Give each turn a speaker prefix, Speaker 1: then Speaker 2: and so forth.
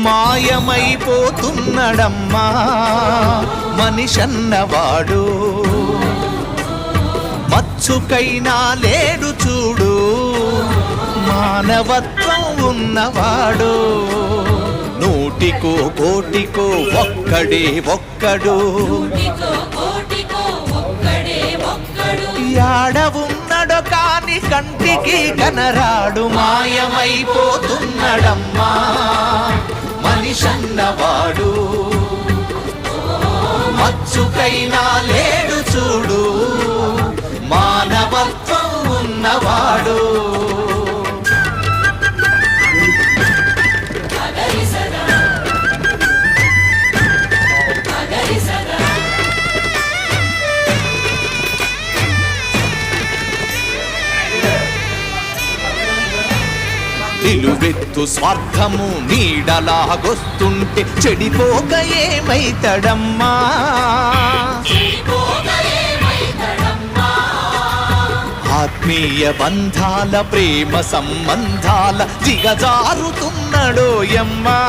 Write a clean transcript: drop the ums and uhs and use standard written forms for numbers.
Speaker 1: మాయమైపోతున్నడమ్మా మనిషన్నవాడు, మచ్చుకైనా లేడు చూడు మానవత్వం ఉన్నవాడు. నూటికో కోటికో ఒక్కడే ఒక్కడు, యాడ ఉన్నడో కాని కంటికి కనరాడు. మాయమైపోతున్నడమ్మా మనిషన్నవాడు, మచ్చుకైనా లేడు చూడు మానవత్వం ఉన్నవాడు. నిలువెత్తు స్వార్థము నీడలాగొస్తుంటే చెడిపోక ఏమైతడమ్మా? ఆత్మీయ బంధాల ప్రేమ సంబంధాల దిగజారుతున్నడోయమ్మా.